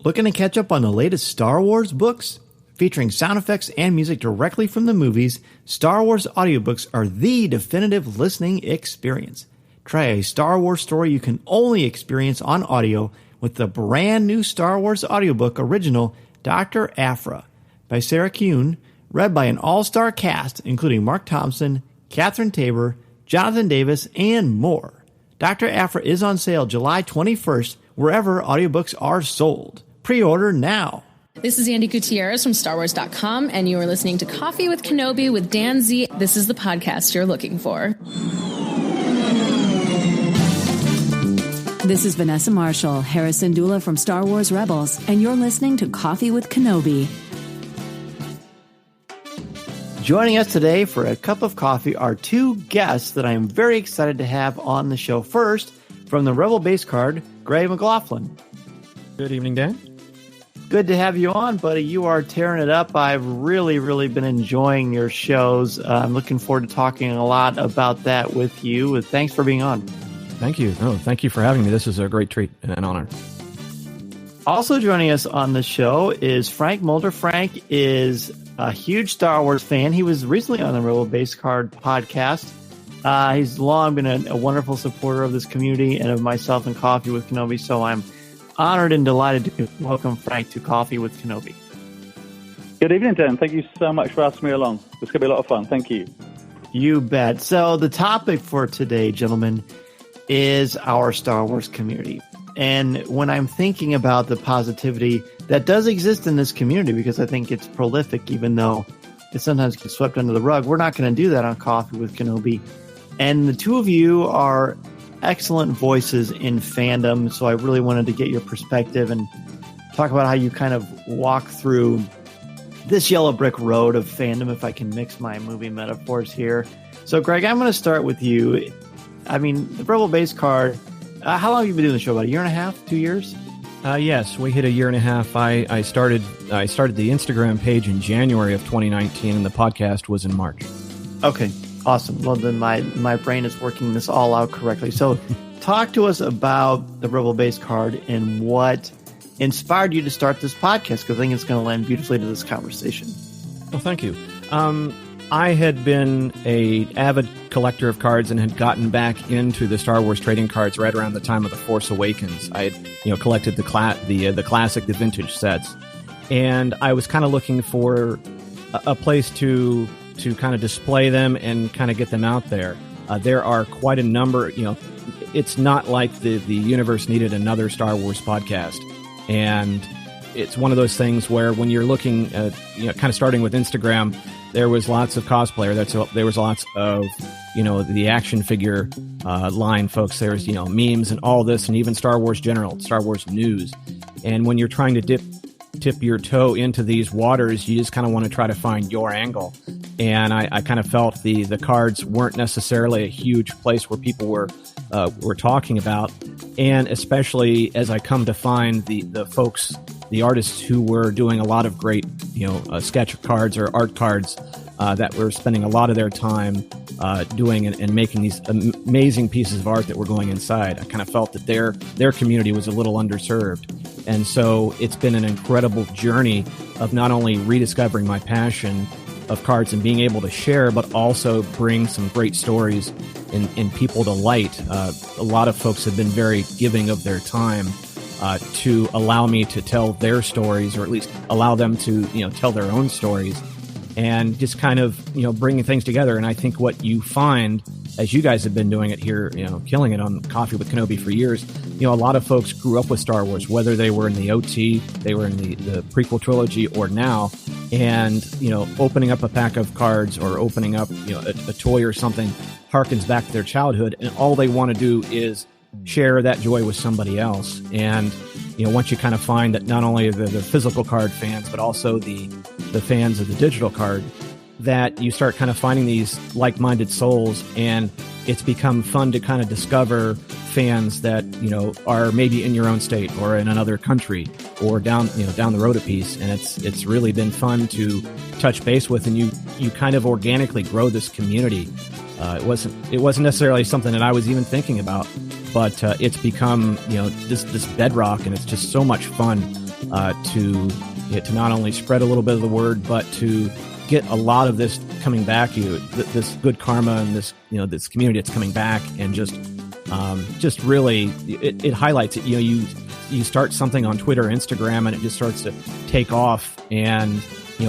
Looking to catch up on the latest Star Wars books? Featuring sound effects and music directly from the movies, Star Wars audiobooks are the definitive listening experience. Try a Star Wars story you can only experience on audio with the brand new Star Wars audiobook original, Dr. Aphra, by Sarah Kuhn, read by an all-star cast including Mark Thompson, Catherine Tabor, Jonathan Davis, and more. Dr. Aphra is on sale July 21st wherever audiobooks are sold. Pre-order now. This is Andy Gutierrez from StarWars.com, and you are listening to Coffee with Kenobi with Dan Z. This is the podcast you're looking for. This is Vanessa Marshall, Harrison Dula from Star Wars Rebels, and you're listening to Coffee with Kenobi. Joining us today for a cup of coffee are two guests that I am very excited to have on the show. First, from the Rebel base card, Greg McLaughlin. Good evening, Dan. Good to have you on, buddy. You are tearing it up. I've really been enjoying your shows. I'm looking forward to talking a lot about that with you. Thanks for being on. Thank you. Oh, thank you for having me. This is a great treat and an honor. Also joining us on the show is Franc Mulder. Frank is a huge Star Wars fan. He was recently on the Rebel Base Card podcast. He's long been a wonderful supporter of this community and of myself and Coffee with Kenobi, so I'm honored and delighted to welcome Frank to Coffee with Kenobi. Good evening, Dan. Thank you so much for asking me along. It's going to be a lot of fun. Thank you. You bet. So the topic for today, gentlemen, is our Star Wars community. And when I'm thinking about the positivity that does exist in this community, because I think it's prolific, even though it sometimes gets swept under the rug, we're not going to do that on Coffee with Kenobi. And the two of you are excellent voices in fandom, so I really wanted to get your perspective and talk about how you kind of walk through this yellow brick road of fandom, if I can mix my movie metaphors here. So, Greg, I'm going to start with you. I mean, the Rebel base card, how long have you been doing the show? About a year and a half, 2 years? Yes, we hit a year and a half. I started the Instagram page in January of 2019, and the podcast was in March. Okay. Awesome. Well, then my brain is working this all out correctly. So talk to us about the Rebel base card and what inspired you to start this podcast, because I think it's going to land beautifully to this conversation. Well, thank you. I had been an avid collector of cards and had gotten back into the Star Wars trading cards right around the time of The Force Awakens. I had collected the classic, the vintage sets. And I was kind of looking for a place to kind of display them and kind of get them out there. There are quite a number, it's not like the universe needed another Star Wars podcast. And it's one of those things where when you're looking at, kind of starting with Instagram, there was lots of cosplayer. There was lots of, the action figure line folks. There's, memes and all this, and even Star Wars General, Star Wars News. And when you're trying to dip your toe into these waters, you just kind of want to try to find your angle. And I kind of felt the cards weren't necessarily a huge place where people were talking about. And especially as I come to find the folks, the artists who were doing a lot of great, sketch cards or art cards that were spending a lot of their time doing and making these amazing pieces of art that were going inside. I kind of felt that their community was a little underserved. And so it's been an incredible journey of not only rediscovering my passion of cards and being able to share, but also bring some great stories in people to light. A lot of folks have been very giving of their time to allow me to tell their stories, or at least allow them to tell their own stories, and just kind of bringing things together. And I think what you find, as you guys have been doing it here, killing it on Coffee with Kenobi for years, a lot of folks grew up with Star Wars, whether they were in the OT, they were in the prequel trilogy, or now. And, opening up a pack of cards or opening up, a toy or something harkens back to their childhood. And all they want to do is share that joy with somebody else. And, once you kind of find that not only the physical card fans, but also the fans of the digital card, that you start kind of finding these like-minded souls, and it's become fun to kind of discover fans that, are maybe in your own state or in another country or down the road a piece. And it's really been fun to touch base with, and you kind of organically grow this community. It wasn't necessarily something that I was even thinking about, but it's become, this bedrock, and it's just so much fun to not only spread a little bit of the word, but to get a lot of this coming back, this good karma and this this community that's coming back, and just really it highlights it. You start something on Twitter, Instagram, and it just starts to take off, and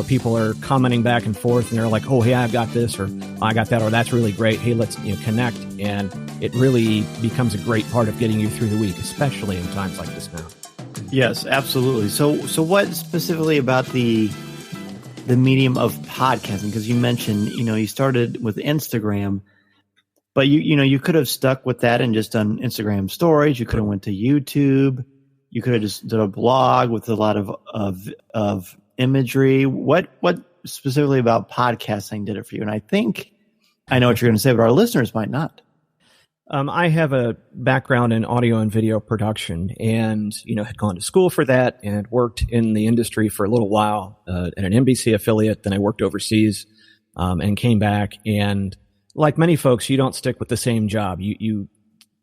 people are commenting back and forth, and they're like, oh, hey, I've got this, or I got that, or that's really great. Hey, let's connect, and it really becomes a great part of getting you through the week, especially in times like this now. Yes, absolutely. So what specifically about the medium of podcasting? Because you mentioned, you started with Instagram, but you could have stuck with that and just done Instagram stories. You could have went to YouTube. You could have just done a blog with a lot of imagery. What specifically about podcasting did it for you? And I think I know what you're going to say, but our listeners might not. I have a background in audio and video production, and had gone to school for that, and worked in the industry for a little while at an NBC affiliate. Then I worked overseas, and came back. And like many folks, you don't stick with the same job. You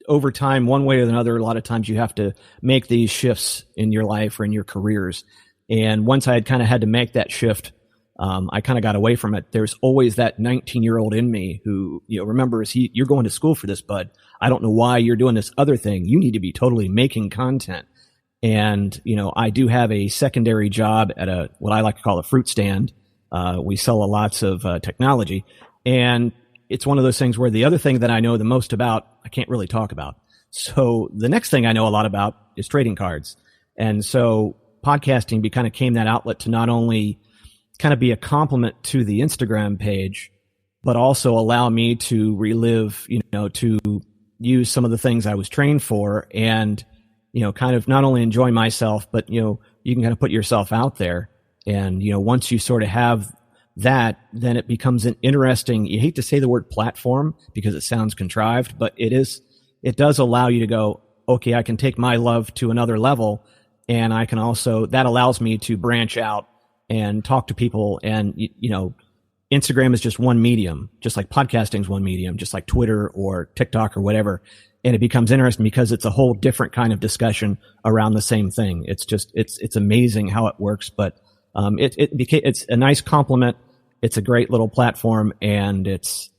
over time, one way or another, a lot of times you have to make these shifts in your life or in your careers. And once I had kind of had to make that shift, I kind of got away from it. There's always that 19-year-old in me who, remembers, you're going to school for this, bud. I don't know why you're doing this other thing. You need to be totally making content. And, I do have a secondary job at what I like to call a fruit stand. We sell lots of technology. And it's one of those things where the other thing that I know the most about, I can't really talk about. So the next thing I know a lot about is trading cards. And so podcasting kind of became that outlet to not only kind of be a complement to the Instagram page, but also allow me to relive, to use some of the things I was trained for, and, kind of not only enjoy myself, but, you can kind of put yourself out there. And, once you sort of have that, then it becomes an interesting, you hate to say the word platform because it sounds contrived, but it does allow you to go, okay, I can take my love to another level. And I can also, that allows me to branch out and talk to people. And, Instagram is just one medium, just like podcasting is one medium, just like Twitter or TikTok or whatever. And it becomes interesting because it's a whole different kind of discussion around the same thing. It's just, it's amazing how it works, but, it's a nice compliment. It's a great little platform, and it's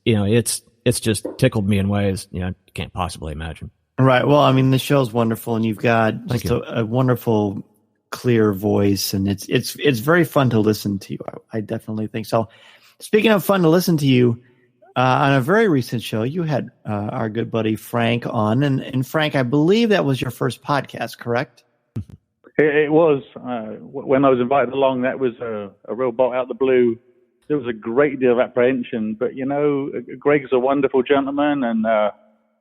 just tickled me in ways, you can't possibly imagine. Right. Well, I mean, the show's wonderful, and you've got just a wonderful, clear voice, and it's very fun to listen to you. I definitely think so. Speaking of fun to listen to you, on a very recent show, you had our good buddy Frank on, and Frank, I believe that was your first podcast, correct? It was. When I was invited along, that was a real bolt out of the blue. There was a great deal of apprehension, but Greg's a wonderful gentleman, and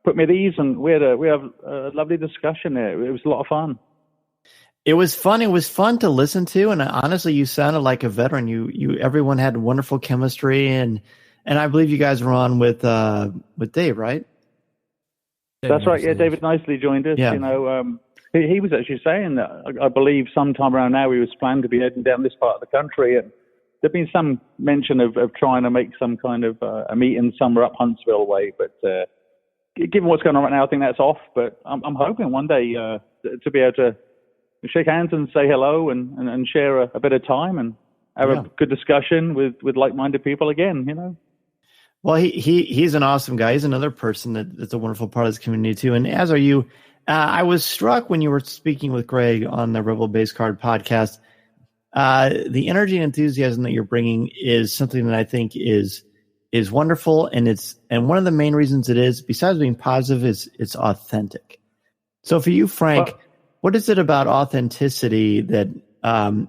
put me at ease, and we had a lovely discussion there. It was a lot of fun. It was fun. It was fun to listen to, and honestly, you sounded like a veteran. Everyone had wonderful chemistry, and I believe you guys were on with Dave, right? That's right. Yeah, David Nicely joined us. Yeah. He was actually saying that I believe sometime around now he was planning to be heading down this part of the country, and there'd been some mention of trying to make some kind of a meeting somewhere up Huntsville way, but given what's going on right now, I think that's off. But I'm hoping one day to be able to shake hands and say hello and share a bit of time and have a good discussion with like-minded people again. Well, he's an awesome guy. He's another person that's a wonderful part of this community too. And as are you. I was struck when you were speaking with Greg on the Rebel Base Card podcast. The energy and enthusiasm that you're bringing is something that I think is wonderful, and one of the main reasons it is, besides being positive, is it's authentic. So for you, Frank, what is it about authenticity that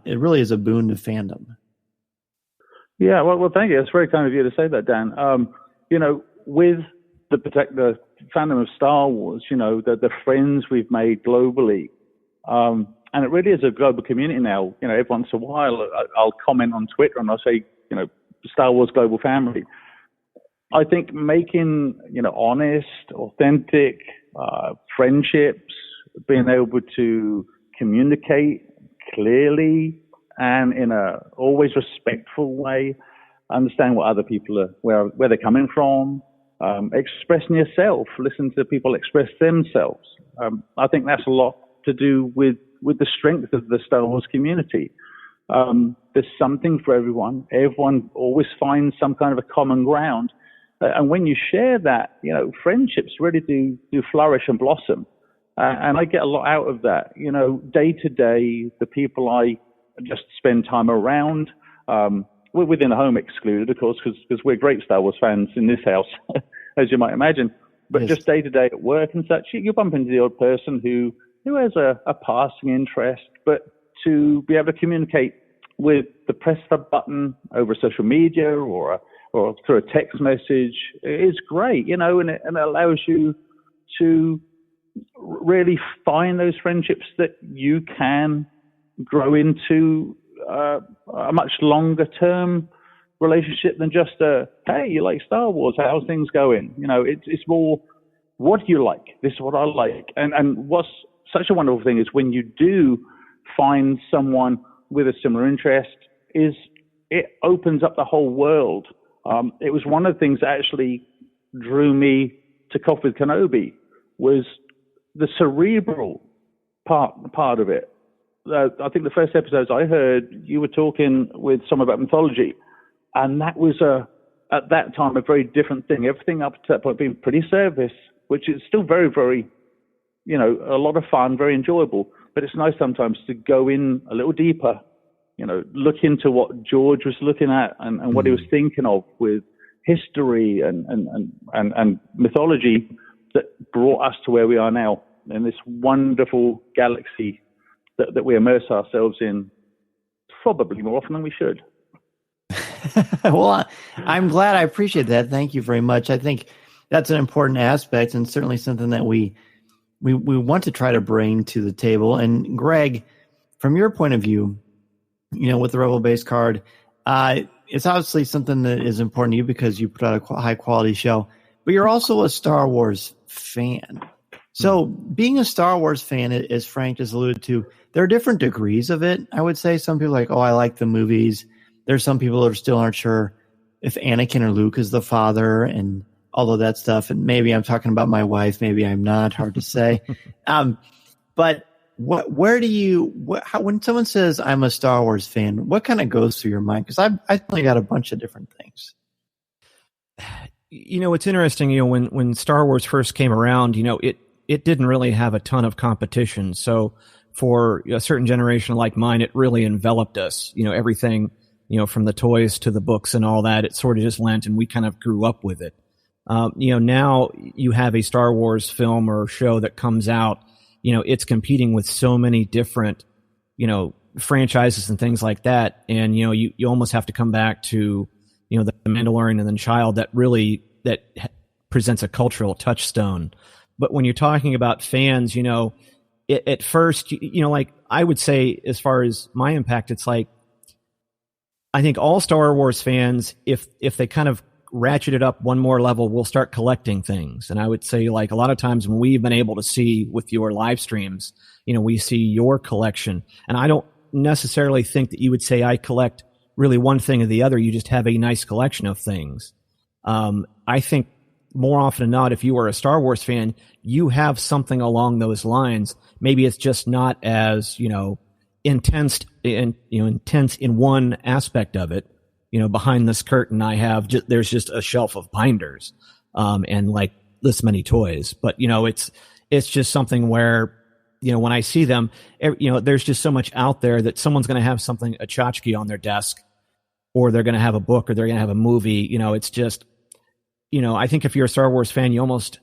it really is a boon to fandom? Yeah, well, thank you. It's very kind of you to say that, Dan. With the fandom of Star Wars, the friends we've made globally, and it really is a global community now. Every once in a while, I'll comment on Twitter and I'll say, Star Wars Global Family. I think making, honest, authentic friendships, being able to communicate clearly and in a always respectful way, understand what other people are, where they're coming from, expressing yourself, listen to people express themselves. I think that's a lot to do with with the strength of the Star Wars community. There's something for everyone. Everyone always finds some kind of a common ground. And when you share that, friendships really do flourish and blossom. And I get a lot out of that. Day to day, the people I just spend time around, we're within the home excluded, of course, because we're great Star Wars fans in this house, as you might imagine. But Yes. just day to day at work and such, you bump into the odd person who has a passing interest, but to be able to communicate with the press the button over social media or through a text message is great, and it allows you to really find those friendships that you can grow into a much longer term relationship than just hey, you like Star Wars, how's things going? It's more, what do you like? This is what I like. And what's such a wonderful thing is when you do find someone with a similar interest, is it opens up the whole world. It was one of the things that actually drew me to Coffee with Kenobi, was the cerebral part of it. I think the first episodes I heard, you were talking with someone about mythology, and that was at that time a very different thing. Everything up to that point being pretty surface, which is still very, very, a lot of fun, very enjoyable. But it's nice sometimes to go in a little deeper, look into what George was looking at and what he was thinking of with history and mythology that brought us to where we are now in this wonderful galaxy that we immerse ourselves in probably more often than we should. Well, I'm glad. I appreciate that. Thank you very much. I think that's an important aspect and certainly something that we want to try to bring to the table. And Greg, from your point of view, with the Rebel Base card, it's obviously something that is important to you because you put out a high quality show, but you're also a Star Wars fan. So being a Star Wars fan, as Frank just alluded to, there are different degrees of it. I would say some people are like, oh, I like the movies. There's some people that are still aren't sure if Anakin or Luke is the father and all of that stuff. And maybe I'm talking about my wife. Maybe I'm not. Hard to say. But when someone says I'm a Star Wars fan, what kind of goes through your mind? Because I've only got a bunch of different things. It's interesting, when Star Wars first came around, it didn't really have a ton of competition. So for a certain generation like mine, it really enveloped us, everything, from the toys to the books and all that, it sort of just went and we kind of grew up with it. Now you have a Star Wars film or show that comes out, it's competing with so many different, franchises and things like that. And, you almost have to come back to, the Mandalorian and then Child that presents a cultural touchstone. But when you're talking about fans, at first, like I would say, as far as my impact, it's like, I think all Star Wars fans, if they kind of ratchet it up one more level, will start collecting things. And I would say, like, a lot of times when we've been able to see with your live streams, we see your collection. And I don't necessarily think that you would say I collect really one thing or the other. You just have a nice collection of things. I think more often than not, if you are a Star Wars fan, you have something along those lines. Maybe it's just not as, intense in one aspect of it. Behind this curtain, there's just a shelf of binders, and like this many toys. But, it's just something where, when I see them, there's just so much out there that someone's going to have something, a tchotchke on their desk, or they're going to have a book, or they're going to have a movie. It's just, I think if you're a Star Wars fan, you almost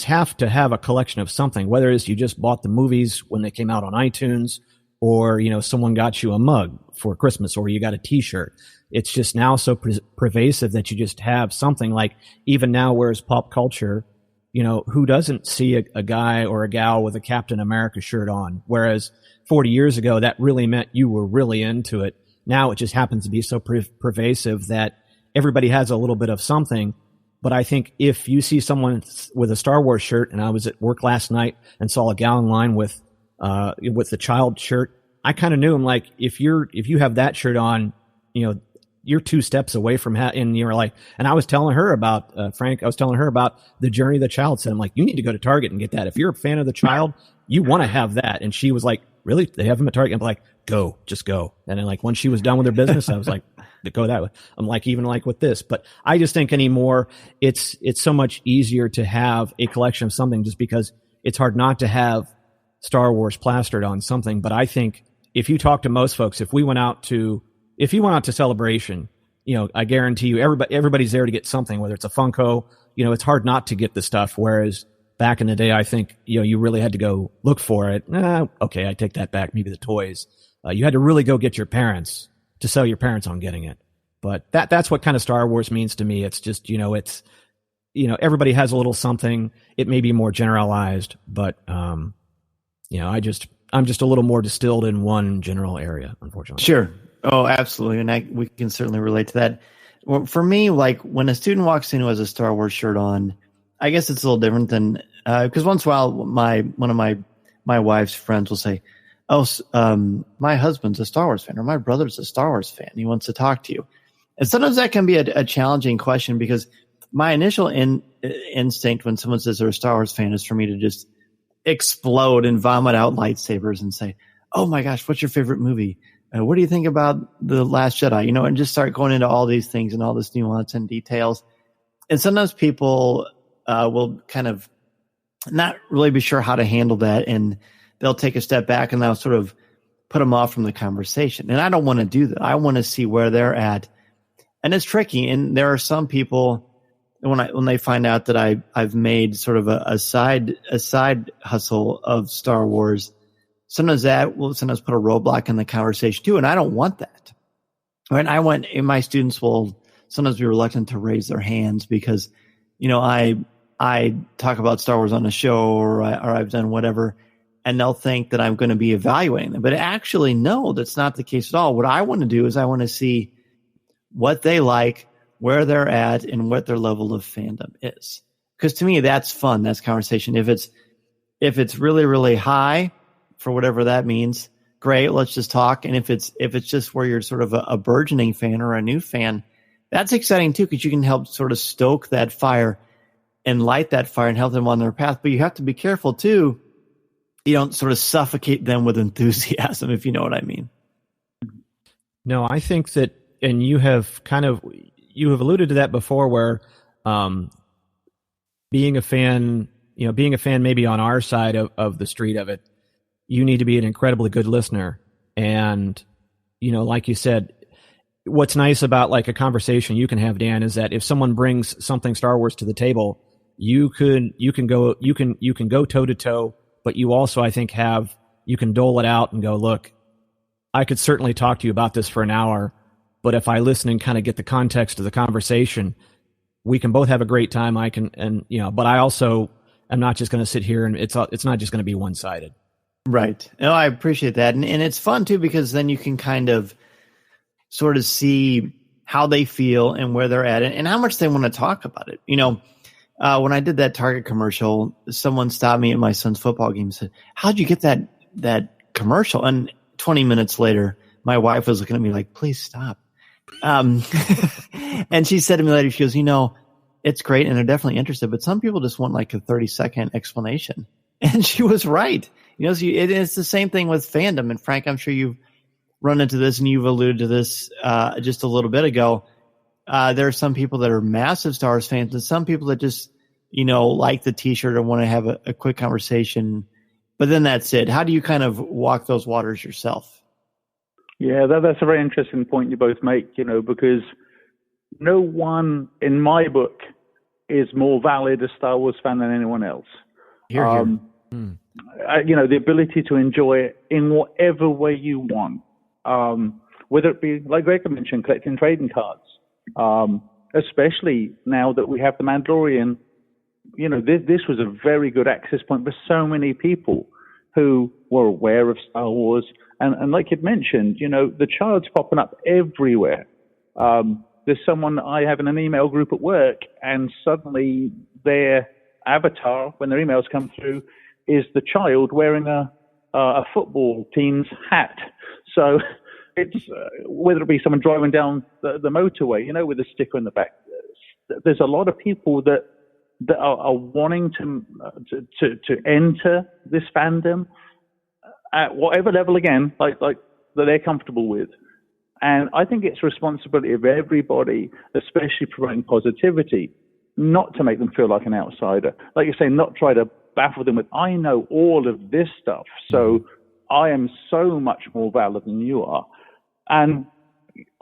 have to have a collection of something, whether it's you just bought the movies when they came out on iTunes, or, someone got you a mug for Christmas, or you got a t-shirt. It's just now so pervasive that you just have something. Like, even now, whereas pop culture, who doesn't see a guy or a gal with a Captain America shirt on? Whereas 40 years ago, that really meant you were really into it. Now it just happens to be so pervasive that everybody has a little bit of something. But I think if you see someone with a Star Wars shirt, and I was at work last night and saw a gal in line with the Child shirt, I kind of knew him. Like, if you have that shirt on, you're 2 steps away from and you're like, and I was telling her about, Frank, I was telling her about the Journey of the Child set. I'm like, you need to go to Target and get that. If you're a fan of the child, you want to have that. And she was like, really? They have them at Target? I'm like, just go. And then like, when she was done with her business, I was like, go that way. I'm like, even like with this, but I just think anymore, it's so much easier to have a collection of something just because it's hard not to have Star Wars plastered on something. But I think if you talk to most folks, if you went out to Celebration, I guarantee you everybody's there to get something, whether it's a Funko, it's hard not to get the stuff. Whereas back in the day, I think, you really had to go look for it. Okay, I take that back. Maybe the toys. You had to really go get your parents to sell your parents on getting it. But that's what kind of Star Wars means to me. It's just, everybody has a little something. It may be more generalized, but, I'm just a little more distilled in one general area, unfortunately. Sure. Oh, absolutely. And we can certainly relate to that. Well, for me, like when a student walks in who has a Star Wars shirt on, I guess it's a little different than, because once in a while, one of my wife's friends will say, oh, my husband's a Star Wars fan, or my brother's a Star Wars fan. He wants to talk to you. And sometimes that can be a challenging question because my initial instinct when someone says they're a Star Wars fan is for me to just explode and vomit out lightsabers and say, oh my gosh, what's your favorite movie? What do you think about The Last Jedi? And just start going into all these things and all this nuance and details. And sometimes people will kind of not really be sure how to handle that, and they'll take a step back and they'll sort of put them off from the conversation. And I don't want to do that. I want to see where they're at. And it's tricky. And there are some people, when they find out that I've made sort of a side hustle of Star Wars, sometimes that will sometimes put a roadblock in the conversation too. And I don't want that. Right? My students will sometimes be reluctant to raise their hands because, I talk about Star Wars on a show or I've done whatever, and they'll think that I'm going to be evaluating them. But actually, no, that's not the case at all. What I want to do is I want to see what they like, where they're at, and what their level of fandom is. Because to me, that's fun. That's conversation. If it's really, really high, for whatever that means, great. Let's just talk. And if it's just where you're sort of a burgeoning fan or a new fan, that's exciting too, because you can help sort of stoke that fire and light that fire and help them on their path. But you have to be careful too. You don't sort of suffocate them with enthusiasm, if you know what I mean. No, I think that, and you have alluded to that before, where being a fan maybe on our side of the street of it, you need to be an incredibly good listener. And, like you said, what's nice about like a conversation you can have, Dan, is that if someone brings something Star Wars to the table, you can go toe to toe, but you also, I think, you can dole it out and go, look, I could certainly talk to you about this for an hour, but if I listen and kind of get the context of the conversation, we can both have a great time. But I also am not just going to sit here and it's not just going to be one-sided. Right. No, I appreciate that. And it's fun too, because then you can kind of sort of see how they feel and where they're at and how much they want to talk about it. When I did that Target commercial, someone stopped me at my son's football game and said, how'd you get that commercial? And 20 minutes later, my wife was looking at me like, please stop. And she said to me later, she goes, it's great and they're definitely interested, but some people just want like a 30-second explanation. And she was right. It's the same thing with fandom. And Frank, I'm sure you've run into this and you've alluded to this just a little bit ago. There are some people that are massive Star Wars fans and some people that just, like the t-shirt or want to have a quick conversation, but then that's it. How do you kind of walk those waters yourself? Yeah, that's a very interesting point you both make, because no one in my book is more valid a Star Wars fan than anyone else. Here. The ability to enjoy it in whatever way you want, whether it be, like Greg mentioned, collecting trading cards, especially now that we have The Mandalorian. This was a very good access point for so many people who were aware of Star Wars. And like you'd mentioned, the child's popping up everywhere. There's someone I have in an email group at work, and suddenly their avatar, when their emails come through, is the child wearing a football team's hat. So, it's whether it be someone driving down the motorway, with a sticker in the back. There's a lot of people that are wanting to enter this fandom at whatever level, again, like that they're comfortable with. And I think it's responsibility of everybody, especially promoting positivity, not to make them feel like an outsider. Like you say, not try to baffle them with, I know all of this stuff, so I am so much more valid than you are. And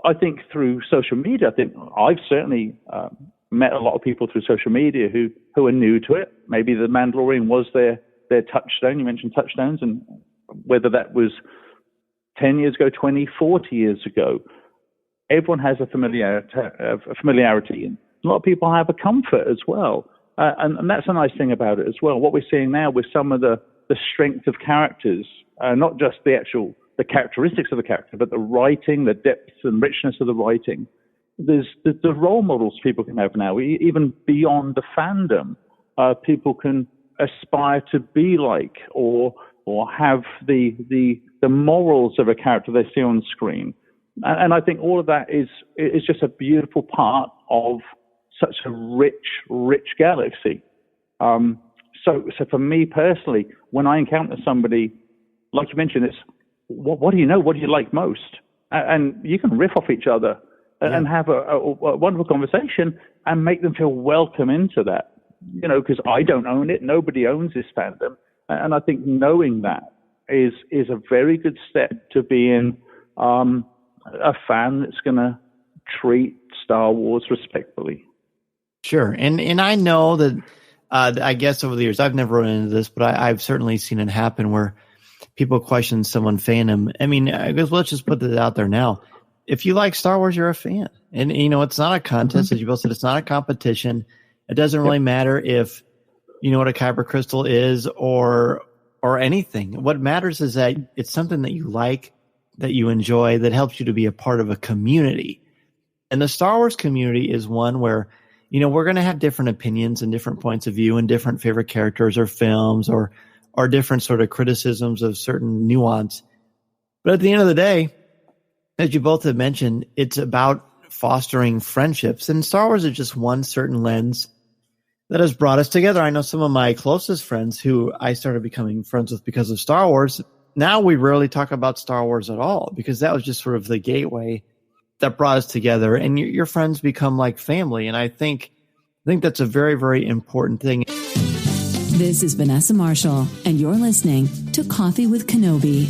I think through social media, I think I've certainly met a lot of people through social media who are new to it. Maybe the Mandalorian was their touchstone. You mentioned touchstones, and whether that was 10 years ago, 20, 40 years ago, everyone has a familiarity, and a lot of people have a comfort as well. And that's a nice thing about it as well. What we're seeing now with some of the strength of characters, not just the characteristics of the character, but the writing, the depth and richness of the writing. There's the role models people can have now, even beyond the fandom. People can aspire to be like or have the morals of a character they see on screen. And I think all of that is just a beautiful part of such a rich galaxy. So for me personally, when I encounter somebody, like you mentioned, it's what do you know? What do you like most? And you can riff off each other and have a wonderful conversation and make them feel welcome into that. Because I don't own it. Nobody owns this fandom. And I think knowing that is a very good step to being a fan that's going to treat Star Wars respectfully. Sure. And I know that, I guess over the years, I've never run into this, but I've certainly seen it happen where people question someone's fandom. I mean, I guess let's just put it out there now. If you like Star Wars, you're a fan. And, it's not a contest. As you both said, it's not a competition. It doesn't really matter if you know what a kyber crystal is or anything. What matters is that it's something that you like, that you enjoy, that helps you to be a part of a community. And the Star Wars community is one where, we're going to have different opinions and different points of view and different favorite characters or films or different sort of criticisms of certain nuance. But at the end of the day, as you both have mentioned, it's about fostering friendships. And Star Wars is just one certain lens that has brought us together. I know some of my closest friends who I started becoming friends with because of Star Wars. Now we rarely talk about Star Wars at all because that was just sort of the gateway that brought us together. And your friends become like family. And I think that's a very, very important thing. This is Vanessa Marshall, and you're listening to Coffee with Kenobi.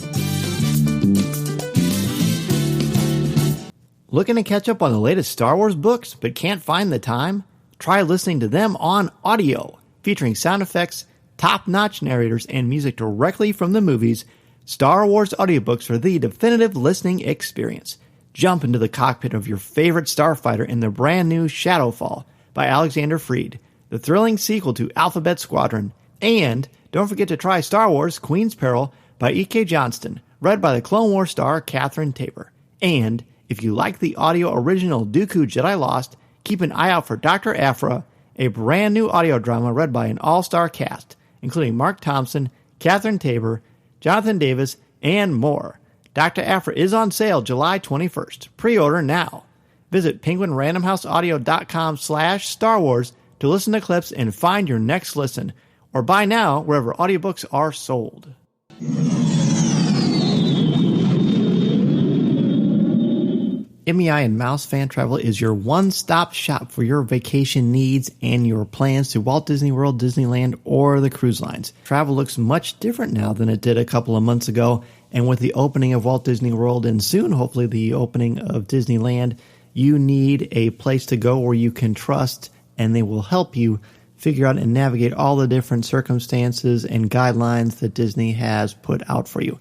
Looking to catch up on the latest Star Wars books but can't find the time? Try listening to them on audio, featuring sound effects, top-notch narrators, and music directly from the movies. Star Wars audiobooks are the definitive listening experience. Jump into the cockpit of your favorite starfighter in the brand new Shadowfall by Alexander Freed, the thrilling sequel to Alphabet Squadron. And don't forget to try Star Wars Queen's Peril by E.K. Johnston, read by the Clone Wars star Catherine Tabor. And if you like the audio original Dooku Jedi Lost, keep an eye out for Dr. Aphra, a brand new audio drama read by an all-star cast, including Mark Thompson, Catherine Tabor, Jonathan Davis, and more. Dr. Aphra is on sale July 21st. Pre-order now. Visit penguinrandomhouseaudio.com/Star Wars to listen to clips and find your next listen, or buy now wherever audiobooks are sold. MEI and Mouse Fan Travel is your one-stop shop for your vacation needs and your plans to Walt Disney World, Disneyland, or the cruise lines. Travel looks much different now than it did a couple of months ago, and with the opening of Walt Disney World and soon, hopefully, the opening of Disneyland, you need a place to go where you can trust, and they will help you figure out and navigate all the different circumstances and guidelines that Disney has put out for you.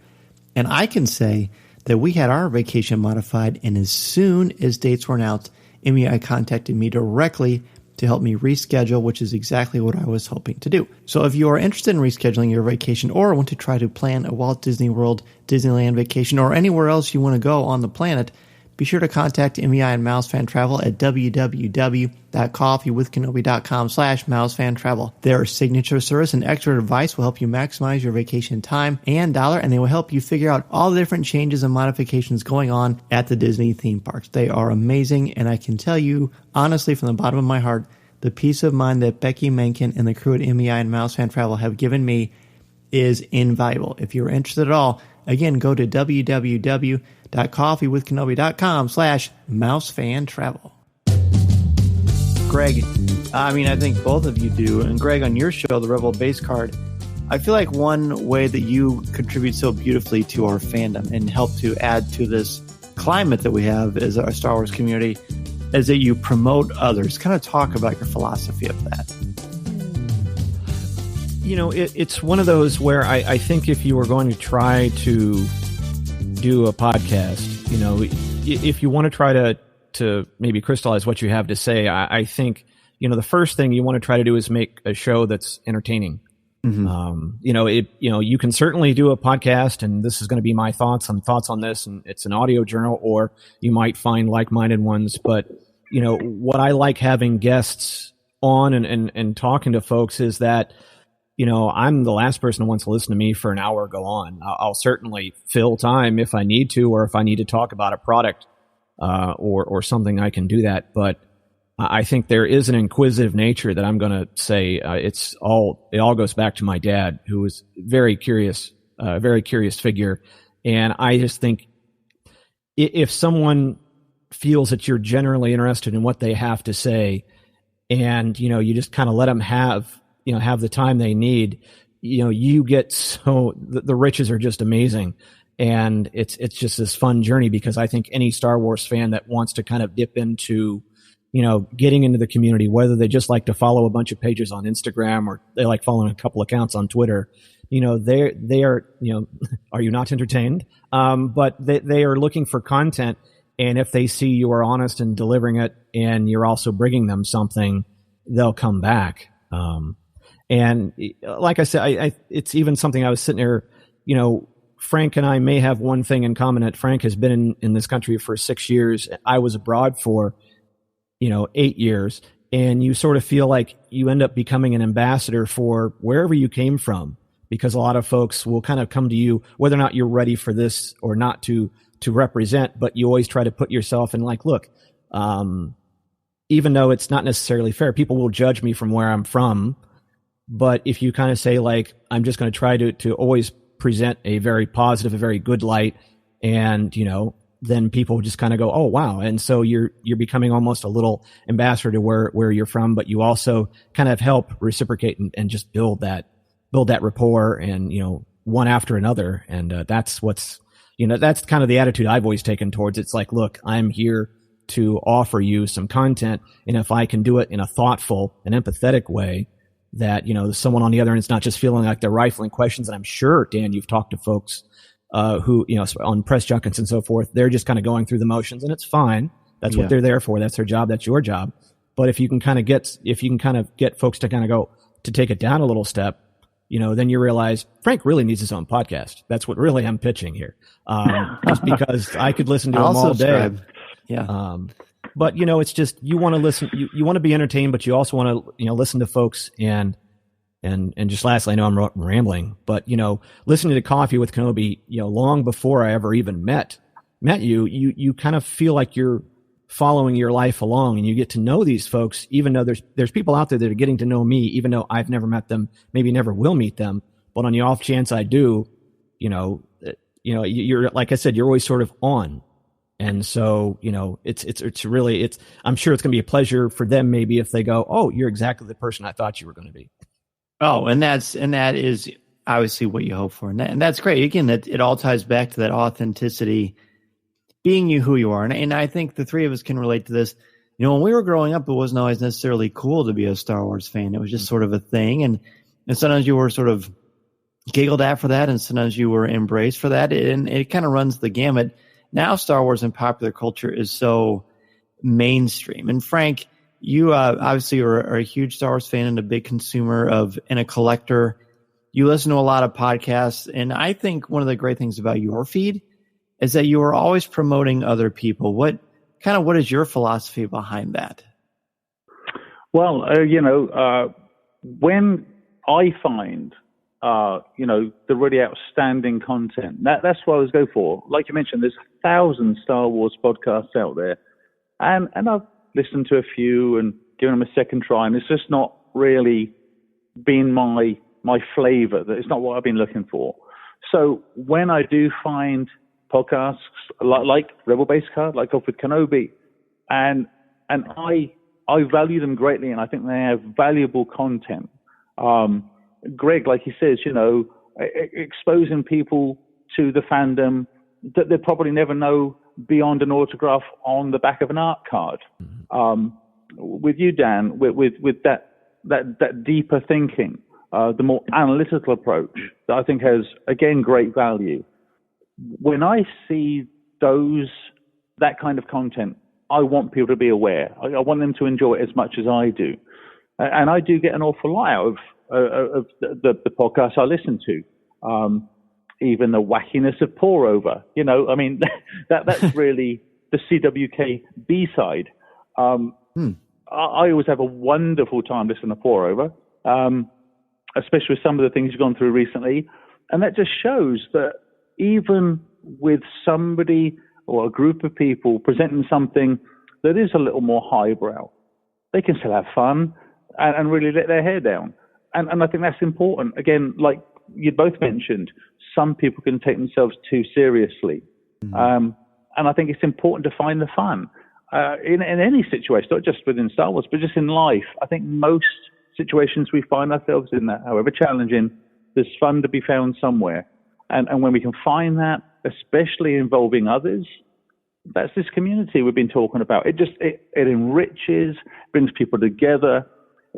And I can say that we had our vacation modified, and as soon as dates were announced, MEI contacted me directly to help me reschedule, which is exactly what I was hoping to do. So if you are interested in rescheduling your vacation or want to try to plan a Walt Disney World, Disneyland vacation, or anywhere else you want to go on the planet, be sure to contact MEI and Mouse Fan Travel at www.coffeewithkenobi.com/mousefan-travel. Their signature service and expert advice will help you maximize your vacation time and dollar, and they will help you figure out all the different changes and modifications going on at the Disney theme parks. They are amazing, and I can tell you, honestly, from the bottom of my heart, the peace of mind that Becky Menken and the crew at MEI and Mouse Fan Travel have given me is invaluable. If you're interested at all, again, go to www.coffeewithkenobi.com/mousefan-travel. Greg, I think both of you do. And Greg, on your show, the Rebel Base Card, I feel like one way that you contribute so beautifully to our fandom and help to add to this climate that we have as our Star Wars community is that you promote others. Kind of talk about your philosophy of that. It's one of those where I think if you were going to try to do a podcast, if you want to try to maybe crystallize what you have to say, I think, the first thing you want to try to do is make a show that's entertaining. Mm-hmm. You can certainly do a podcast, and this is going to be my thoughts on this, and it's an audio journal, or you might find like-minded ones. But, what I like having guests on and talking to folks is that, I'm the last person who wants to listen to me for an hour go on. I'll certainly fill time if I need to, or if I need to talk about a product or something, I can do that. But I think there is an inquisitive nature that I'm going to say it all goes back to my dad, who was a very curious figure. And I just think if someone feels that you're generally interested in what they have to say, and, you just kind of let them have the time they need, you get the riches are just amazing. And it's just this fun journey, because I think any Star Wars fan that wants to kind of dip into, getting into the community, whether they just like to follow a bunch of pages on Instagram or they like following a couple accounts on Twitter, they are, are you not entertained? But they are looking for content. And if they see you are honest in delivering it and you're also bringing them something, they'll come back. And like I said, it's even something I was sitting there, Frank and I may have one thing in common, that Frank has been in this country for 6 years. I was abroad for, 8 years. And you sort of feel like you end up becoming an ambassador for wherever you came from, because a lot of folks will kind of come to you, whether or not you're ready for this or not to represent, but you always try to put yourself in, like, look, even though it's not necessarily fair, people will judge me from where I'm from. But if you kind of say, like, I'm just going to try to always present a very positive, a very good light, and, then people just kind of go, oh, wow. And so you're becoming almost a little ambassador to where you're from, but you also kind of help reciprocate and just build that rapport, and, one after another. And that's what's, that's kind of the attitude I've always taken towards it. It's like, look, I'm here to offer you some content, and if I can do it in a thoughtful and empathetic way, that, someone on the other end is not just feeling like they're rifling questions. And I'm sure, Dan, you've talked to folks who, on press junkets and so forth, they're just kind of going through the motions, and it's fine. That's what they're there for. That's their job. That's your job. But if you can kind of get folks to kind of go to take it down a little step, then you realize Frank really needs his own podcast. That's what really I'm pitching here. Just because I could listen to him all day. Yeah. But, it's just, you want to listen, you want to be entertained, but you also want to, listen to folks. And just lastly, I know I'm rambling, but, listening to Coffee with Kenobi, long before I ever even met you kind of feel like you're following your life along, and you get to know these folks, even though there's people out there that are getting to know me, even though I've never met them, maybe never will meet them. But on the off chance I do, you're, like I said, you're always sort of on. And so, it's really, I'm sure it's going to be a pleasure for them, maybe, if they go, oh, you're exactly the person I thought you were going to be. Oh, and that is obviously what you hope for. And that's great. Again, that it all ties back to that authenticity, being you who you are. And I think the three of us can relate to this. When we were growing up, it wasn't always necessarily cool to be a Star Wars fan. It was just sort of a thing. And sometimes you were sort of giggled at for that, and sometimes you were embraced for that. And it kind of runs the gamut. Now Star Wars in popular culture is so mainstream. And Frank, you obviously are a huge Star Wars fan and a big consumer and a collector. You listen to a lot of podcasts. And I think one of the great things about your feed is that you are always promoting other people. What is your philosophy behind that? Well, when I find, the really outstanding content, that's what I always go for. Like you mentioned, there's 1,000 Star Wars podcasts out there, and I've listened to a few and given them a second try, and it's just not really been my flavor. It's not what I've been looking for. So when I do find podcasts like Rebel Base Card, like Coffee with Kenobi, and I value them greatly, and I think they have valuable content. Greg, like he says, exposing people to the fandom that they probably never know beyond an autograph on the back of an art card. With you, Dan, with that deeper thinking, the more analytical approach that I think has, again, great value. When I see that kind of content, I want people to be aware. I want them to enjoy it as much as I do. And I do get an awful lot out of the podcasts I listen to. Even the wackiness of Pour-Over. That's really the CWK B-side. I always have a wonderful time listening to Pour-Over, especially with some of the things you've gone through recently. And that just shows that even with somebody or a group of people presenting something that is a little more highbrow, they can still have fun and really let their hair down. And I think that's important. Again, like you both mentioned, some people can take themselves too seriously. And I think it's important to find the fun in any situation, not just within Star Wars, but just in life. I think most situations we find ourselves in, that, however challenging, there's fun to be found somewhere. And when we can find that, especially involving others, that's this community we've been talking about. It enriches, brings people together.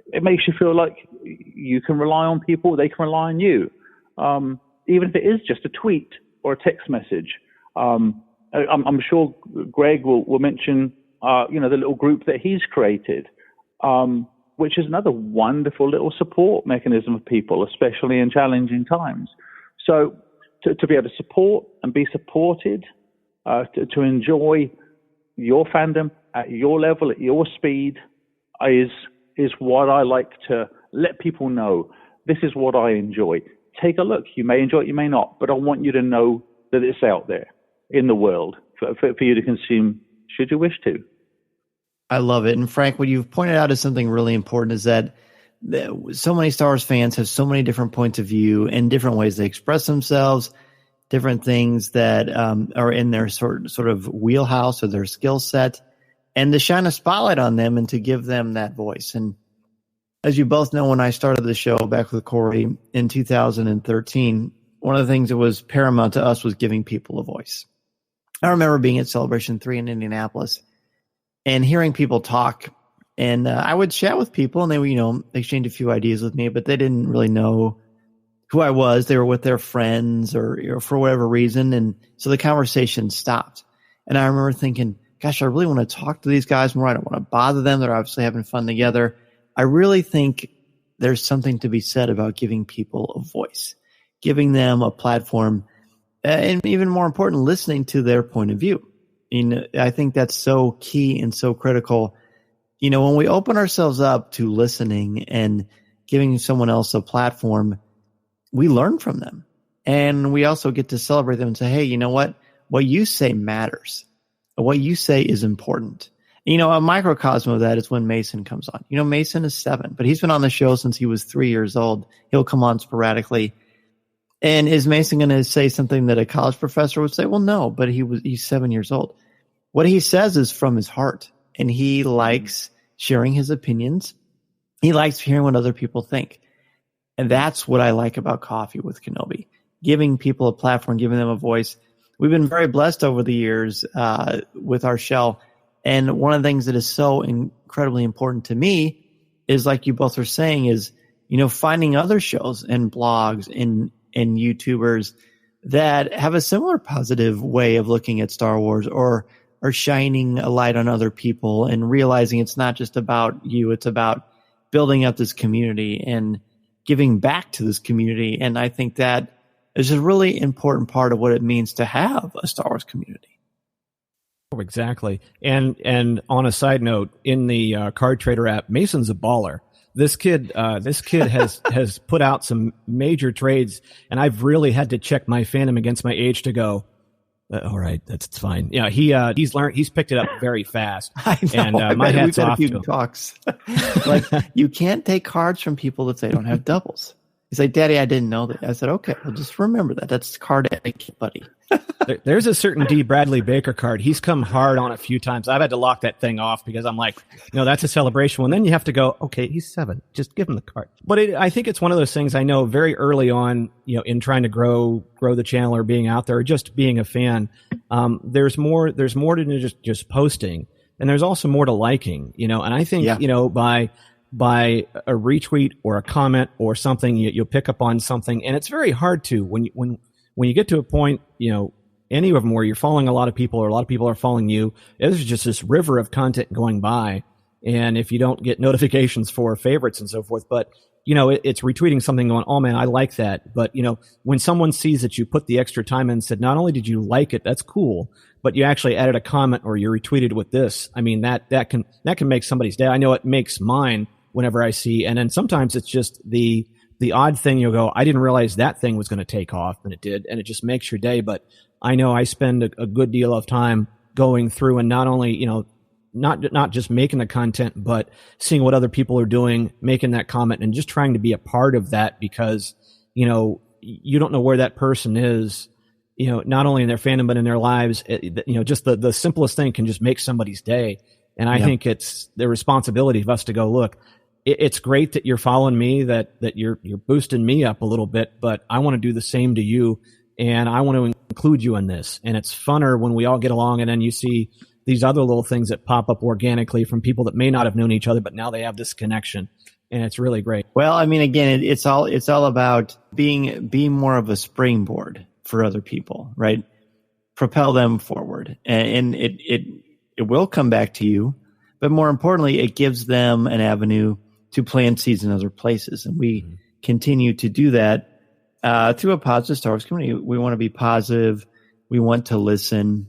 It makes you feel like you can rely on people, they can rely on you. Even if it is just a tweet or a text message. I'm sure Greg will mention, the little group that he's created, which is another wonderful little support mechanism of people, especially in challenging times. So to be able to support and be supported, to enjoy your fandom at your level, at your speed, is what I like to let people know. This is what I enjoy. Take a look. You may enjoy it, you may not, but I want you to know that it's out there in the world for you to consume, should you wish to. I love it. And Frank, what you've pointed out is something really important, is that so many Star Wars fans have so many different points of view and different ways they express themselves, different things that are in their sort of wheelhouse or their skill set, and to shine a spotlight on them and to give them that voice. And as you both know, when I started the show back with Corey in 2013, one of the things that was paramount to us was giving people a voice. I remember being at Celebration 3 in Indianapolis and hearing people talk. And I would chat with people, and they would, exchange a few ideas with me, but they didn't really know who I was. They were with their friends or for whatever reason. And so the conversation stopped. And I remember thinking, gosh, I really want to talk to these guys more. I don't want to bother them. They're obviously having fun together. I really think there's something to be said about giving people a voice, giving them a platform, and even more important, listening to their point of view. I think that's so key and so critical. When we open ourselves up to listening and giving someone else a platform, we learn from them. And we also get to celebrate them and say, hey, you know what? What you say matters. What you say is important. A microcosm of that is when Mason comes on. Mason is 7, but he's been on the show since he was 3 years old. He'll come on sporadically. And is Mason going to say something that a college professor would say? Well, no, but he's 7 years old. What he says is from his heart, and he likes sharing his opinions. He likes hearing what other people think. And that's what I like about Coffee with Kenobi, giving people a platform, giving them a voice. We've been very blessed over the years with our show. And one of the things that is so incredibly important to me is, like you both are saying, is, finding other shows and blogs and YouTubers that have a similar positive way of looking at Star Wars, or shining a light on other people and realizing it's not just about you. It's about building up this community and giving back to this community. And I think that is a really important part of what it means to have a Star Wars community. Oh, exactly. And on a side note, in the Card Trader app, Mason's a baller. This kid has put out some major trades, and I've really had to check my fandom against my age to go, all right, that's fine. Yeah, he's picked it up very fast. I know. And my hat's off to him. Talks. Like, you can't take cards from people if they don't have doubles. He's like, Daddy, I didn't know that. I said, okay, well, just remember that. That's card etiquette, buddy. There's a certain D. Bradley Baker card. He's come hard on a few times. I've had to lock that thing off because I'm like, no, that's a celebration. And then you have to go, okay, he's 7. Just give him the card. But I think it's one of those things I know very early on, in trying to grow the channel or being out there or just being a fan. There's more to just posting, and there's also more to liking, and I think, by a retweet or a comment or something, you'll pick up on something. And it's very hard to, when you get to a point, any of them where you're following a lot of people or a lot of people are following you, there's just this river of content going by. And if you don't get notifications for favorites and so forth, but it's retweeting something going, oh man, I like that. But when someone sees that you put the extra time in and said, not only did you like it, that's cool, but you actually added a comment or you retweeted with this. I mean, that can make somebody's day. I know it makes mine whenever I see, and then sometimes it's just the odd thing. You'll go, I didn't realize that thing was going to take off, and it did, and it just makes your day. But I know I spend a good deal of time going through and not only, not just making the content, but seeing what other people are doing, making that comment, and just trying to be a part of that because, you don't know where that person is, not only in their fandom, but in their lives. Just the simplest thing can just make somebody's day. And I think it's the responsibility of us to go, look, it's great that you're following me, that you're boosting me up a little bit, but I want to do the same to you, and I want to include you in this. And it's funner when we all get along, and then you see these other little things that pop up organically from people that may not have known each other, but now they have this connection, and it's really great. Well, I mean, again, it's all about being more of a springboard for other people, right? Propel them forward, and it will come back to you, but more importantly, it gives them an avenue to plant seeds in other places. And we continue to do that through a positive Star Wars community. We want to be positive. We want to listen.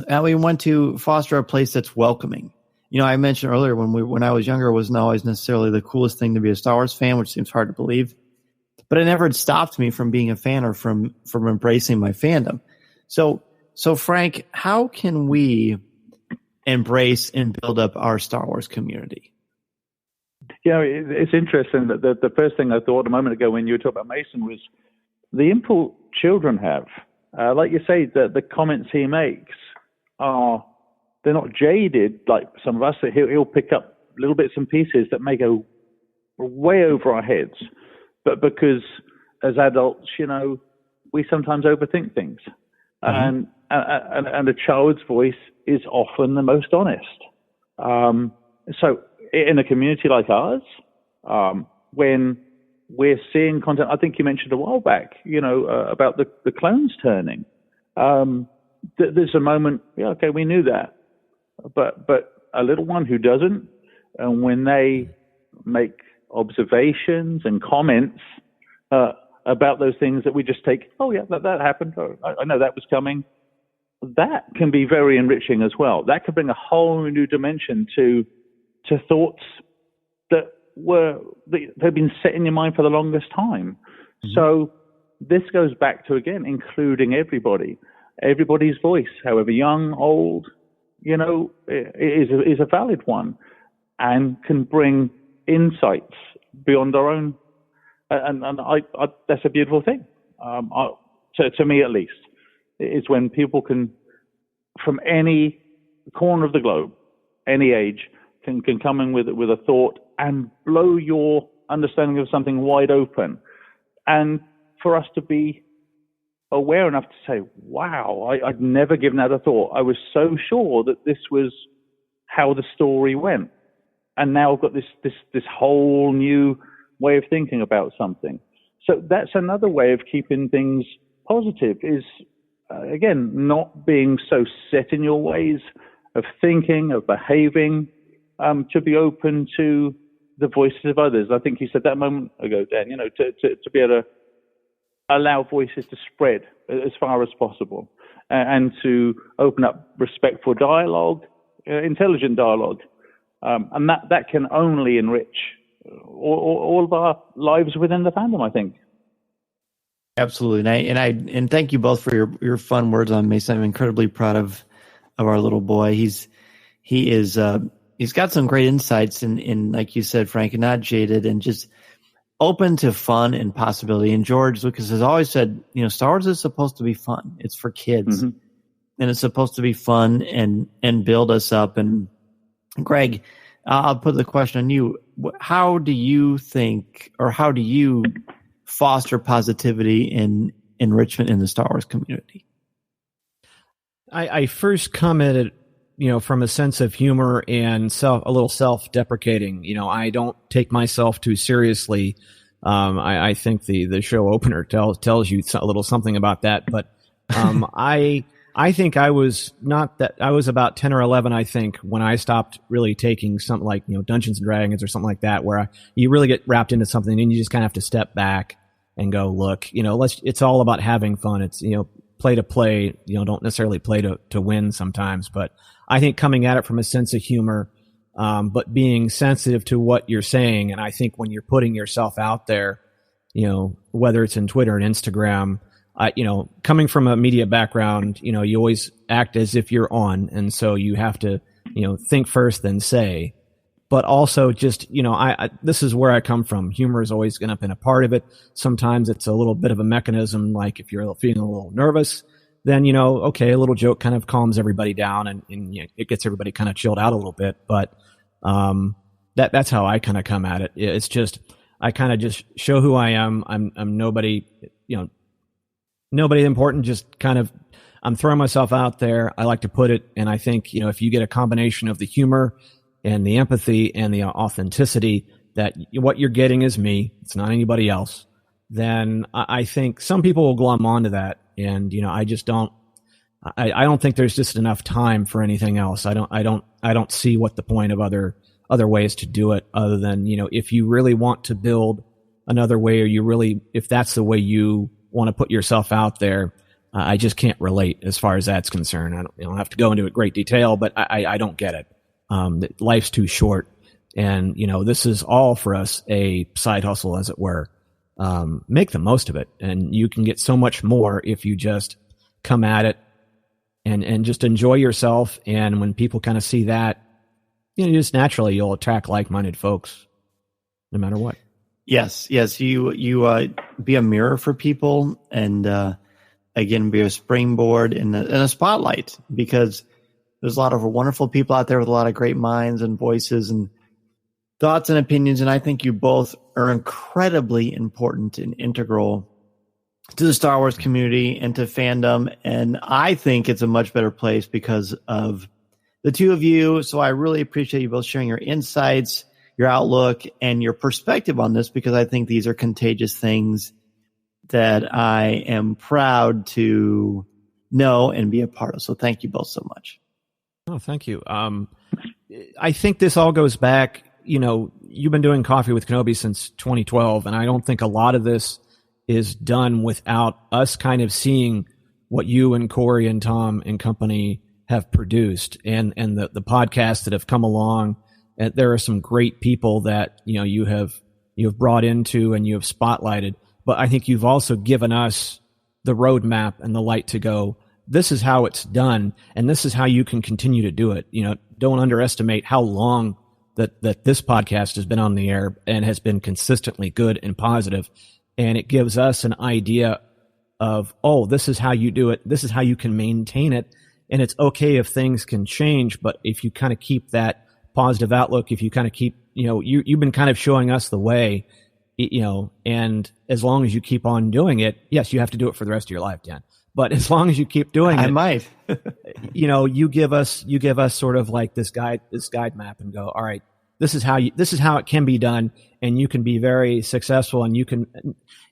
And we want to foster a place that's welcoming. I mentioned earlier when I was younger, it wasn't always necessarily the coolest thing to be a Star Wars fan, which seems hard to believe. But it never had stopped me from being a fan or from embracing my fandom. So Frank, how can we embrace and build up our Star Wars community? It's interesting that the first thing I thought a moment ago when you were talking about Mason was the impulse children have. Like you say, the comments he makes they're not jaded like some of us. He'll pick up little bits and pieces that may go way over our heads, but because as adults, we sometimes overthink things, and a child's voice is often the most honest. So in a community like ours, when we're seeing content, I think you mentioned a while back, about the clones turning. There's a moment, okay, we knew that, but a little one who doesn't, and when they make observations and comments about those things that we just take, oh yeah, that happened. Oh, I know that was coming. That can be very enriching as well. That could bring a whole new dimension to thoughts that have been set in your mind for the longest time. Mm-hmm. So this goes back to, again, including everybody's voice, however young, old, is a valid one and can bring insights beyond our own. And I that's a beautiful thing. To me, at least, is when people can, from any corner of the globe, any age, can come in with a thought and blow your understanding of something wide open. And for us to be aware enough to say, wow, I'd never given that a thought. I was so sure that this was how the story went. And now I've got this whole new way of thinking about something. So that's another way of keeping things positive is, again, not being so set in your ways of thinking, of behaving, to be open to the voices of others. I think you said that a moment ago, Dan, to be able to allow voices to spread as far as possible, and to open up respectful dialogue, intelligent dialogue, and that can only enrich all of our lives within the fandom, I think. Absolutely, and thank you both for your fun words on Mason. I'm incredibly proud of our little boy. He's got some great insights in like you said, Frank, and not jaded and just open to fun and possibility. And George Lucas has always said, Star Wars is supposed to be fun. It's for kids, and it's supposed to be fun and build us up. And Greg, I'll put the question on you. How do you think, or how do you foster positivity in enrichment in the Star Wars community? I first come at it, from a sense of humor and a little self-deprecating. I don't take myself too seriously. I think the show opener tells you a little something about that. But I think I was about 10 or 11, I think, when I stopped really taking something like, Dungeons and Dragons or something like that, where you really get wrapped into something and you just kind of have to step back and go, look, it's all about having fun. It's, play to play, don't necessarily play to win sometimes. But I think coming at it from a sense of humor, but being sensitive to what you're saying. And I think when you're putting yourself out there, whether it's in Twitter and Instagram, coming from a media background, you always act as if you're on. And so you have to, think first, then say. But also just, this is where I come from. Humor is always going to be a part of it. Sometimes it's a little bit of a mechanism, like if you're feeling a little nervous, then, okay, a little joke kind of calms everybody down and it gets everybody kind of chilled out a little bit. But that's how I kind of come at it. It's just, I kind of just show who I am. I'm nobody, nobody important, just kind of, I'm throwing myself out there. I like to put it. And I think, if you get a combination of the humor and the empathy and the authenticity, that what you're getting is me, it's not anybody else, then I think some people will glom onto that. And, I just don't, I don't think there's just enough time for anything else. I don't see what the point of other ways to do it, other than, if you really want to build another way, or if that's the way you want to put yourself out there, I just can't relate as far as that's concerned. I don't have to go into great detail, but I don't get it. Life's too short, and this is all for us a side hustle, as it were. Make the most of it, and you can get so much more if you just come at it and just enjoy yourself. And when people kind of see that, just naturally you'll attract like-minded folks, no matter what. Yes. You be a mirror for people, and again, be a springboard and a spotlight, because there's a lot of wonderful people out there with a lot of great minds and voices and thoughts and opinions. And I think you both are incredibly important and integral to the Star Wars community and to fandom. And I think it's a much better place because of the two of you. So I really appreciate you both sharing your insights, your outlook, and your perspective on this, because I think these are contagious things that I am proud to know and be a part of. So thank you both so much. Oh, thank you. I think this all goes back, you've been doing Coffee with Kenobi since 2012, and I don't think a lot of this is done without us kind of seeing what you and Corey and Tom and company have produced, and the podcasts that have come along. And there are some great people that, you have brought into and you have spotlighted, but I think you've also given us the roadmap and the light to go, this is how it's done, and this is how you can continue to do it. Don't underestimate how long that this podcast has been on the air and has been consistently good and positive. And it gives us an idea of, this is how you do it. This is how you can maintain it. And it's okay if things can change, but if you kind of keep that positive outlook, if you kind of keep, you've been kind of showing us the way, and as long as you keep on doing it, yes, you have to do it for the rest of your life, Dan. But as long as you keep doing it, I might. you give us sort of like this guide map, and go, all right, this is how it can be done, and you can be very successful, and you can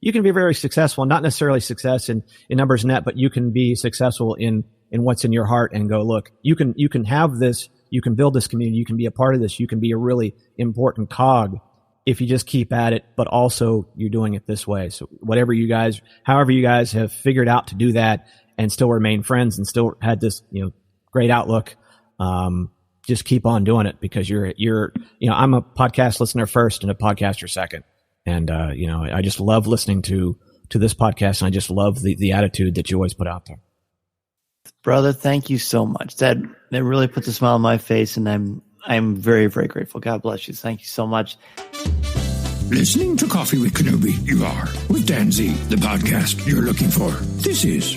be very successful, not necessarily success in numbers net, but you can be successful in what's in your heart, and go, look, you can have this, you can build this community, you can be a part of this, you can be a really important cog if you just keep at it, but also you're doing it this way. So however you guys have figured out to do that and still remain friends and still had this, great outlook, just keep on doing it, because I'm a podcast listener first and a podcaster second. And, I just love listening to this podcast, and I just love the attitude that you always put out there. Brother, thank you so much. That really puts a smile on my face, and I'm very, very grateful. God bless you. Thank you so much. Listening to Coffee with Kenobi, you are, with Dan Z, the podcast you're looking for. This is...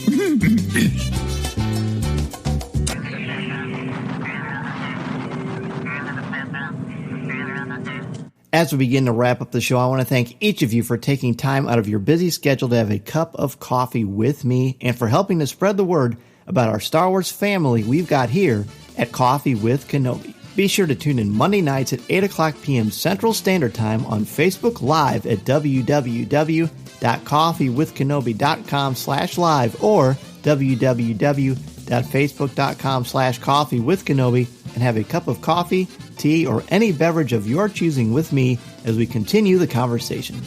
As we begin to wrap up the show, I want to thank each of you for taking time out of your busy schedule to have a cup of coffee with me, and for helping to spread the word about our Star Wars family we've got here at Coffee with Kenobi. Be sure to tune in Monday nights at 8 o'clock p.m. Central Standard Time on Facebook Live at www.coffeewithkenobi.com/live or www.facebook.com/coffeewithkenobi, and have a cup of coffee, tea, or any beverage of your choosing with me as we continue the conversation.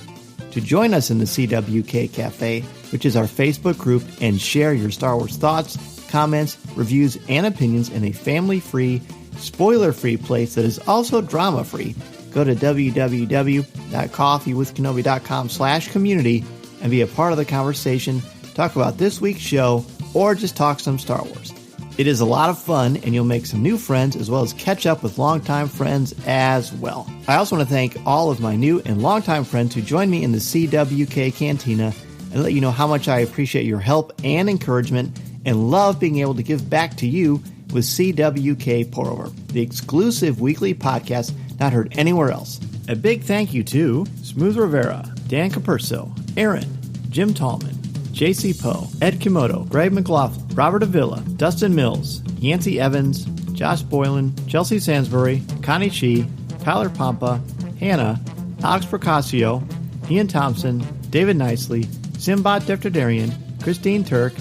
To join us in the CWK Cafe, which is our Facebook group, and share your Star Wars thoughts, comments, reviews, and opinions in a family-free, spoiler-free place that is also drama-free, go to www.coffeewithkenobi.com/community and be a part of the conversation, talk about this week's show, or just talk some Star Wars. It is a lot of fun, and you'll make some new friends as well as catch up with longtime friends as well. I also want to thank all of my new and longtime friends who joined me in the CWK Cantina, and let you know how much I appreciate your help and encouragement, and love being able to give back to you with CWK Pour-Over, the exclusive weekly podcast not heard anywhere else. A big thank you to Smooth Rivera, Dan Capurso, Aaron, Jim Tallman, JC Poe, Ed Kimoto, Greg McLaughlin, Robert Avila, Dustin Mills, Yancey Evans, Josh Boylan, Chelsea Sansbury, Connie Chi, Tyler Pampa, Hannah, Alex Procasio, Ian Thompson, David Nicely, Simbad Defterdarian, Christine Turk,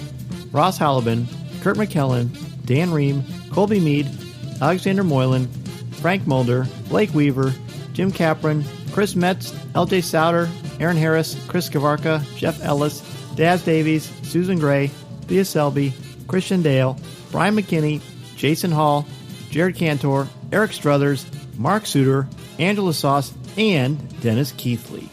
Ross Halliban, Kurt McKellen, Dan Ream, Colby Mead, Alexander Moylan, Franc Mulder, Blake Weaver, Jim Capron, Chris Metz, LJ Souter, Aaron Harris, Chris Kavarka, Jeff Ellis, Daz Davies, Susan Gray, Thea Selby, Christian Dale, Brian McKinney, Jason Hall, Jared Cantor, Eric Struthers, Mark Suter, Angela Sauce, and Dennis Keithley.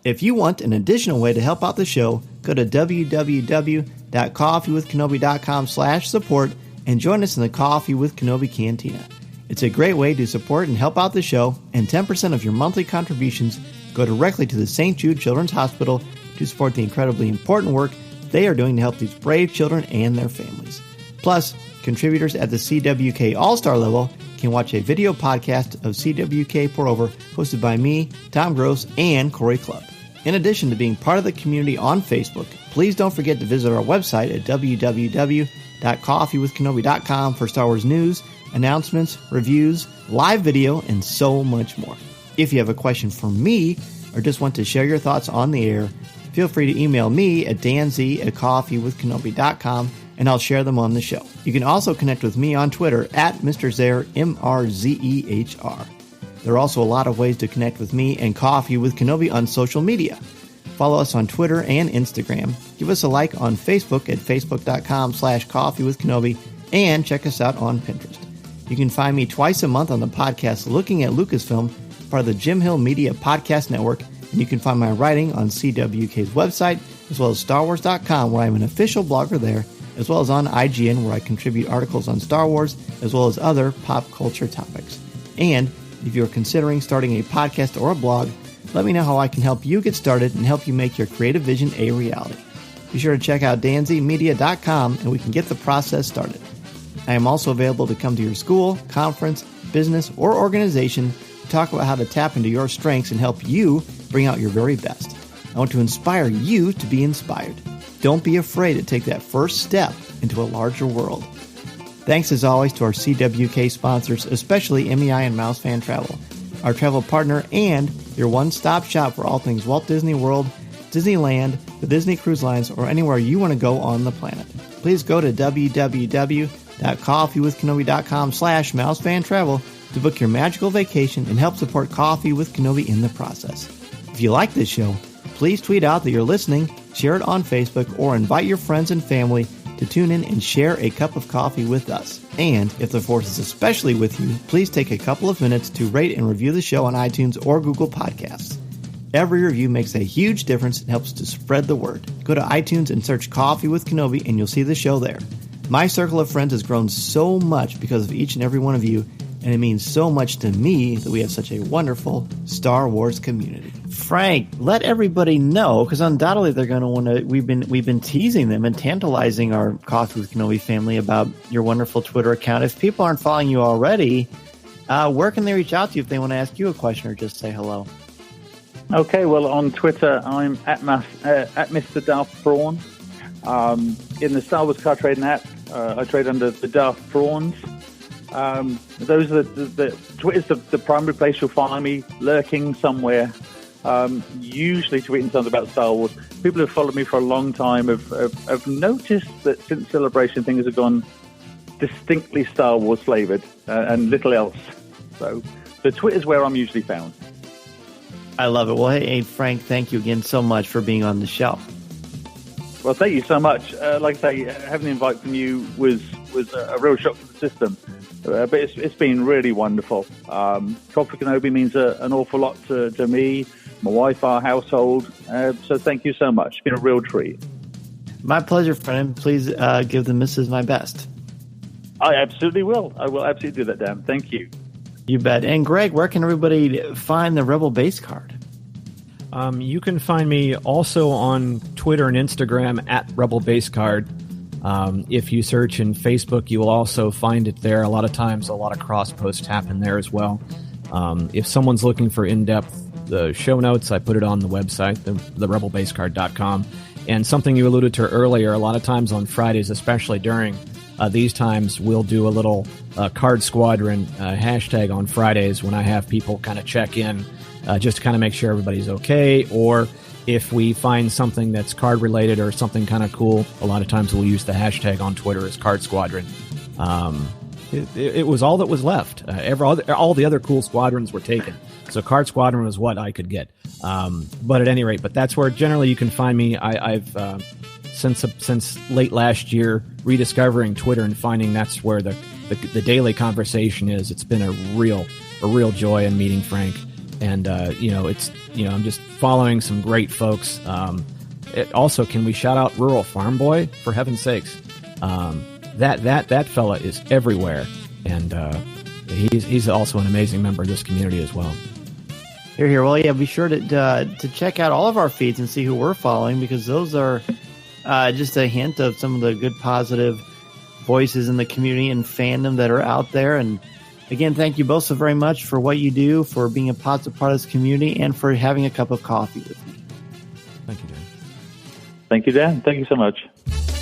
If you want an additional way to help out the show, go to www.coffeewithkenobi.com/support and join us in the Coffee with Kenobi Cantina. It's a great way to support and help out the show, and 10% of your monthly contributions go directly to the St. Jude Children's Hospital to support the incredibly important work they are doing to help these brave children and their families. Plus, contributors at the CWK All-Star level can watch a video podcast of CWK Pour-Over hosted by me, Tom Gross, and Corey Clubb. In addition to being part of the community on Facebook, please don't forget to visit our website at www.coffeewithkenobi.com for Star Wars news, announcements, reviews, live video, and so much more. If you have a question for me or just want to share your thoughts on the air, feel free to email me at danz@coffeewithkenobi.com, and I'll share them on the show. You can also connect with me on Twitter at Mr. Zehr, MRZEHR. There are also a lot of ways to connect with me and Coffee with Kenobi on social media. Follow us on Twitter and Instagram. Give us a like on Facebook at facebook.com/coffeewithkenobi, and check us out on Pinterest. You can find me twice a month on the podcast Looking at Lucasfilm, part of the Jim Hill Media Podcast Network, and you can find my writing on CWK's website, as well as StarWars.com, where I'm an official blogger there, as well as on IGN, where I contribute articles on Star Wars, as well as other pop culture topics. And if you're considering starting a podcast or a blog, let me know how I can help you get started and help you make your creative vision a reality. Be sure to check out danzmedia.com, and we can get the process started. I am also available to come to your school, conference, business, or organization to talk about how to tap into your strengths and help you bring out your very best. I want to inspire you to be inspired. Don't be afraid to take that first step into a larger world. Thanks as always to our CWK sponsors, especially MEI and Mouse Fan Travel, our travel partner and your one-stop shop for all things Walt Disney World, Disneyland, the Disney Cruise Lines, or anywhere you want to go on the planet. Please go to www.coffeewithkenobi.com/mousefantravel to book your magical vacation and help support Coffee with Kenobi in the process. If you like this show, please tweet out that you're listening, share it on Facebook, or invite your friends and family to tune in and share a cup of coffee with us. And if the force is especially with you, please take a couple of minutes to rate and review the show on iTunes or Google Podcasts. Every review makes a huge difference and helps to spread the word. Go to iTunes and search Coffee with Kenobi and you'll see the show there. My circle of friends has grown so much because of each and every one of you, and it means so much to me that we have such a wonderful Star Wars community. Frank, let everybody know, because undoubtedly they're going to want to. We've been teasing them and tantalizing our Coffee with Kenobi family about your wonderful Twitter account. If people aren't following you already, where can they reach out to you if they want to ask you a question or just say hello? Okay, well, on Twitter, I'm at Mr. Daft Prawn. In the Star Wars card trading app, I trade under the Daft Prawns. Those are Twitter's the primary place you'll find me, lurking somewhere, usually tweeting something about Star Wars. People who've followed me for a long time have noticed that since Celebration, things have gone distinctly Star Wars flavored and little else. So Twitter's where I'm usually found. I love it. Well, hey, Frank, thank you again so much for being on the show. Well, thank you so much. Like I say, having the invite from you was a real shock to the system. But it's been really wonderful. Coffee with Kenobi means an awful lot to me, my wife, our household. So thank you so much. It's been a real treat. My pleasure, friend. Please give the missus my best. I absolutely will. I will absolutely do that, Dan. Thank you. You bet. And Greg, where can everybody find the Rebel Base card? You can find me also on Twitter and Instagram at Rebel Base Card. If you search in Facebook, you will also find it there. A lot of times, a lot of cross posts happen there as well. If someone's looking for in-depth show notes, I put it on the website, the rebelbasecard.com. And something you alluded to earlier, a lot of times on Fridays, especially during these times, we'll do a little Card Squadron hashtag on Fridays when I have people kind of check in just to kind of make sure everybody's okay, or if we find something that's card related or something kind of cool, a lot of times we'll use the hashtag on Twitter as Card Squadron. It was all that was left. All the other cool squadrons were taken. So Card Squadron was what I could get. But at any rate, that's where generally you can find me. I've since late last year rediscovering Twitter and finding that's where the daily conversation is. It's been a real joy in meeting Frank. And, I'm just following some great folks. Also, can we shout out Rural Farm Boy, for heaven's sakes? That fella is everywhere. And he's also an amazing member of this community as well. Here. Well, yeah, be sure to check out all of our feeds and see who we're following, because those are just a hint of some of the good, positive voices in the community and fandom that are out there. And again, thank you both so very much for what you do, for being a positive part of this community, and for having a cup of coffee with me. Thank you, Dan. Thank you, Dan. Thank you so much.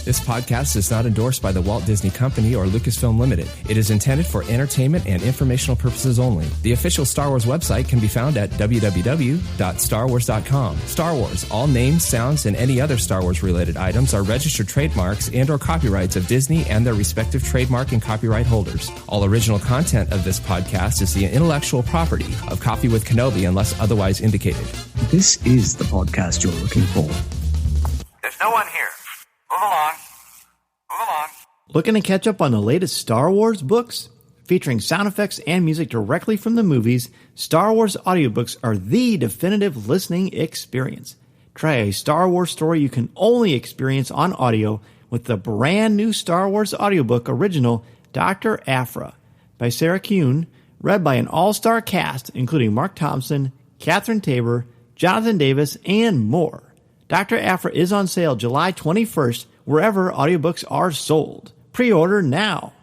This podcast is not endorsed by the Walt Disney Company or Lucasfilm Limited. It is intended for entertainment and informational purposes only. The official Star Wars website can be found at www.starwars.com. Star Wars, all names, sounds, and any other Star Wars-related items are registered trademarks and or copyrights of Disney and their respective trademark and copyright holders. All original content of this podcast is the intellectual property of Coffee with Kenobi unless otherwise indicated. This is the podcast you're looking for. There's no one here. Move along. Looking to catch up on the latest Star Wars books? Featuring sound effects and music directly from the movies, Star Wars audiobooks are the definitive listening experience. Try a Star Wars story you can only experience on audio with the brand new Star Wars audiobook original, Dr. Aphra, by Sarah Kuhn, read by an all-star cast including Mark Thompson, Catherine Tabor, Jonathan Davis, and more. Dr. Aphra is on sale July 21st wherever audiobooks are sold. Pre-order now.